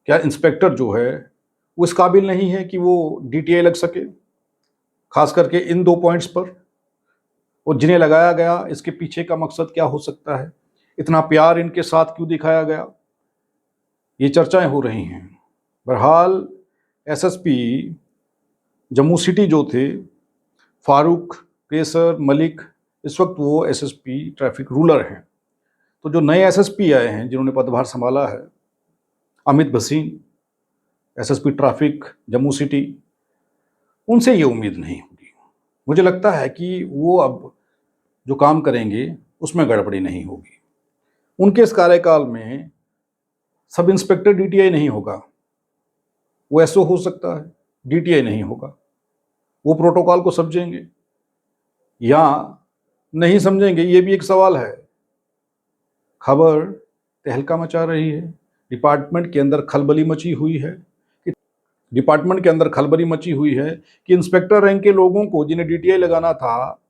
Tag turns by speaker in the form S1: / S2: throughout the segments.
S1: क्या इंस्पेक्टर जो है वो इस काबिल नहीं है कि वो डीटीआई लग सके, खास करके इन 2 पॉइंट्स पर? और जिन्हें लगाया गया, इसके पीछे का मकसद क्या हो सकता है? इतना प्यार इनके साथ क्यों दिखाया गया? ये चर्चाएं हो रही हैं। बहरहाल एसएसपी जम्मू सिटी जो थे, फारूक केसर मलिक, इस वक्त वो एसएसपी ट्रैफिक रूलर हैं। तो जो नए एसएसपी आए हैं, जिन्होंने पदभार संभाला है, Amit Bhasin, SSP traffic Jammu city, उनसे ये उम्मीद नहीं होगी। मुझे लगता है कि वो अब जो काम करेंगे उसमें गड़बड़ी नहीं होगी। उनके इस कार्यकाल में सब इंस्पेक्टर डीटीआई नहीं होगा, वो एसओ हो सकता है, डीटीआई नहीं होगा। वो प्रोटोकॉल को समझेंगे या नहीं समझेंगे, ये भी एक सवाल है। खबर तहलका मचा रही है, डिपार्टमेंट के अंदर खलबली मची हुई है कि इंस्पेक्टर रैंक के लोगों को जिन्हें डीटीआई लगाना था,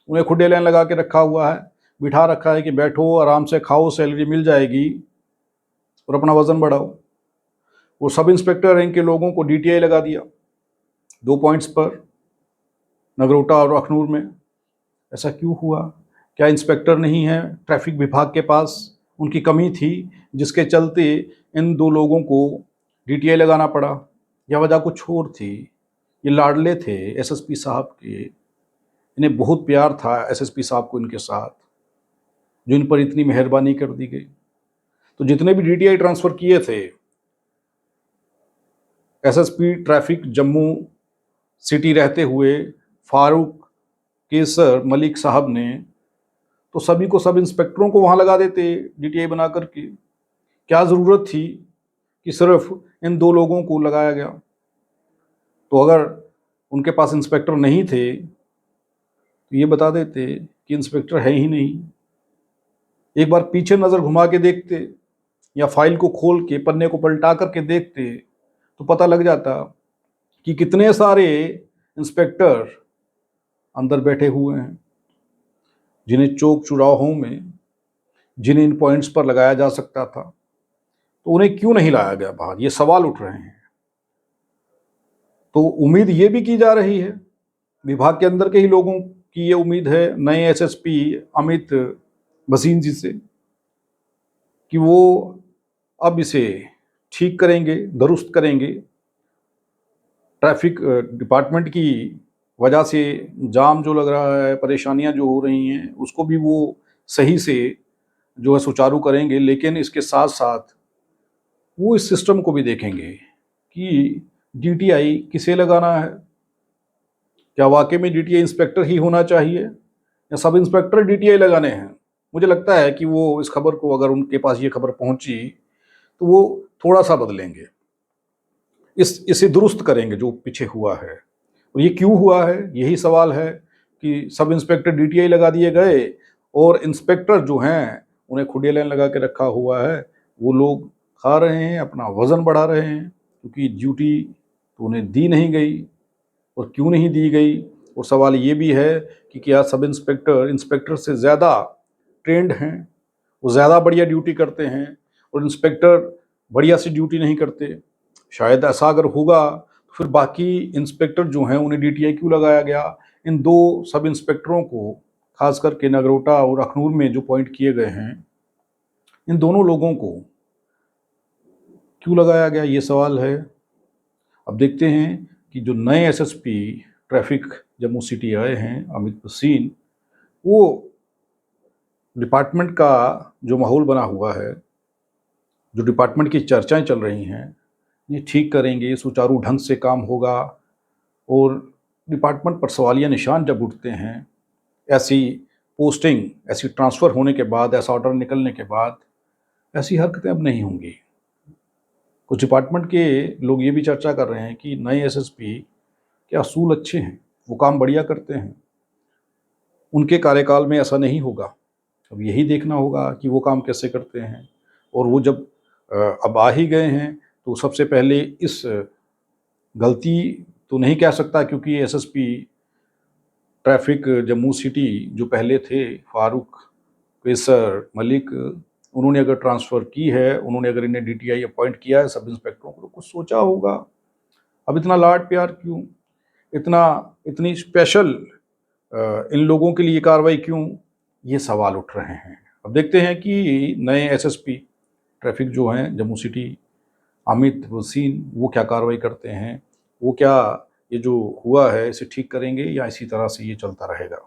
S1: उन्हें खुडे लाइन लगा के रखा हुआ है, बिठा रखा है कि बैठो, आराम से खाओ, सैलरी मिल जाएगी और अपना वजन बढ़ाओ। वो सब इंस्पेक्टर रैंक के लोगों को डीटीआई लगा दिया 2 पॉइंट्स पर, नगरोटा और अखनूर में। ऐसा क्यों हुआ? क्या इंस्पेक्टर नहीं है ट्रैफिक विभाग के पास? उनकी कमी थी जिसके चलते इन 2 लोगों को डीटीआई लगाना पड़ा, या वजह कुछ और थी? ये लाडले थे एसएसपी साहब के, इन्हें बहुत प्यार था एसएसपी साहब को इनके साथ, जो इन पर इतनी मेहरबानी कर दी गई। तो जितने भी डीटीआई ट्रांसफ़र किए थे एसएसपी ट्रैफिक जम्मू सिटी रहते हुए फारूक केसर मलिक साहब ने, तो सभी को, सब इंस्पेक्टरों को वहाँ लगा देते डीटीआई बना करके। क्या ज़रूरत थी कि सिर्फ इन 2 लोगों को लगाया गया? तो अगर उनके पास इंस्पेक्टर नहीं थे तो ये बता देते कि इंस्पेक्टर है ही नहीं। एक बार पीछे नज़र घुमा के देखते या फाइल को खोल के पन्ने को पलटा करके देखते तो पता लग जाता कि कितने सारे इंस्पेक्टर अंदर बैठे हुए हैं, जिन्हें चौक चौराहों में, जिन्हें इन पॉइंट्स पर लगाया जा सकता था, तो उन्हें क्यों नहीं लाया गया बाहर? ये सवाल उठ रहे हैं। तो उम्मीद ये भी की जा रही है, विभाग के अंदर के ही लोगों की ये उम्मीद है नए एसएसपी अमित भसीन जी से, कि वो अब इसे ठीक करेंगे, दुरुस्त करेंगे। ट्रैफिक डिपार्टमेंट की वजह से जाम जो लग रहा है, परेशानियां जो हो रही हैं, उसको भी वो सही से जो है सुचारू करेंगे। लेकिन इसके साथ साथ वो इस सिस्टम को भी देखेंगे कि डीटीआई किसे लगाना है। क्या वाकई में डीटीआई इंस्पेक्टर ही होना चाहिए या सब इंस्पेक्टर डीटीआई लगाने हैं? मुझे लगता है कि वो इस खबर को, अगर उनके पास ये खबर पहुंची, तो वो थोड़ा सा बदलेंगे, इसे दुरुस्त करेंगे जो पीछे हुआ है। और ये क्यों हुआ है, यही सवाल है कि सब इंस्पेक्टर डीटीआई लगा दिए गए और इंस्पेक्टर जो हैं उन्हें खुले लाइन लगा के रखा हुआ है। वो लोग खा रहे हैं, अपना वज़न बढ़ा रहे हैं, क्योंकि ड्यूटी तो उन्हें दी नहीं गई। और क्यों नहीं दी गई? और सवाल ये भी है कि क्या सब इंस्पेक्टर इंस्पेक्टर से ज़्यादा ट्रेंड हैं, वो ज़्यादा बढ़िया ड्यूटी करते हैं और इंस्पेक्टर बढ़िया सी ड्यूटी नहीं करते? शायद ऐसा अगर होगा तो फिर बाकी इंस्पेक्टर जो हैं उन्हें डीटीआई क्यों लगाया गया? इन 2 सब इंस्पेक्टरों को, खास करके नगरोटा और अखनूर में जो पॉइंट किए गए हैं, इन दोनों लोगों को क्यों लगाया गया, ये सवाल है। अब देखते हैं कि जो नए एसएसपी ट्रैफिक जम्मू सिटी आए हैं अमित भसीन, वो डिपार्टमेंट का जो माहौल बना हुआ है, जो डिपार्टमेंट की चर्चाएं चल रही हैं, ये ठीक करेंगे, सुचारू ढंग से काम होगा। और डिपार्टमेंट पर सवालिया निशान जब उठते हैं, ऐसी पोस्टिंग, ऐसी ट्रांसफ़र होने के बाद, ऐसा ऑर्डर निकलने के बाद, ऐसी हरकतें अब नहीं होंगी। कुछ डिपार्टमेंट के लोग ये भी चर्चा कर रहे हैं कि नए एसएसपी के असूल अच्छे हैं, वो काम बढ़िया करते हैं, उनके कार्यकाल में ऐसा नहीं होगा। अब यही देखना होगा कि वो काम कैसे करते हैं। और वो जब अब आ ही गए हैं तो सबसे पहले इस गलती तो नहीं कह सकता, क्योंकि एसएसपी ट्रैफिक जम्मू सिटी जो पहले थे फारूक केसर मलिक, उन्होंने अगर ट्रांसफ़र की है, उन्होंने अगर इन्हें डीटीआई अपॉइंट किया है सब इंस्पेक्टरों कुछ सोचा होगा, अब इतना लाड प्यार क्यों, इतनी स्पेशल इन लोगों के लिए कार्रवाई क्यों, ये सवाल उठ रहे हैं। अब देखते हैं कि नए एसएसपी ट्रैफिक जो हैं जम्मू सिटी, अमित वसीन, वो क्या कार्रवाई करते हैं, वो क्या ये जो हुआ है इसे ठीक करेंगे या इसी तरह से ये चलता रहेगा।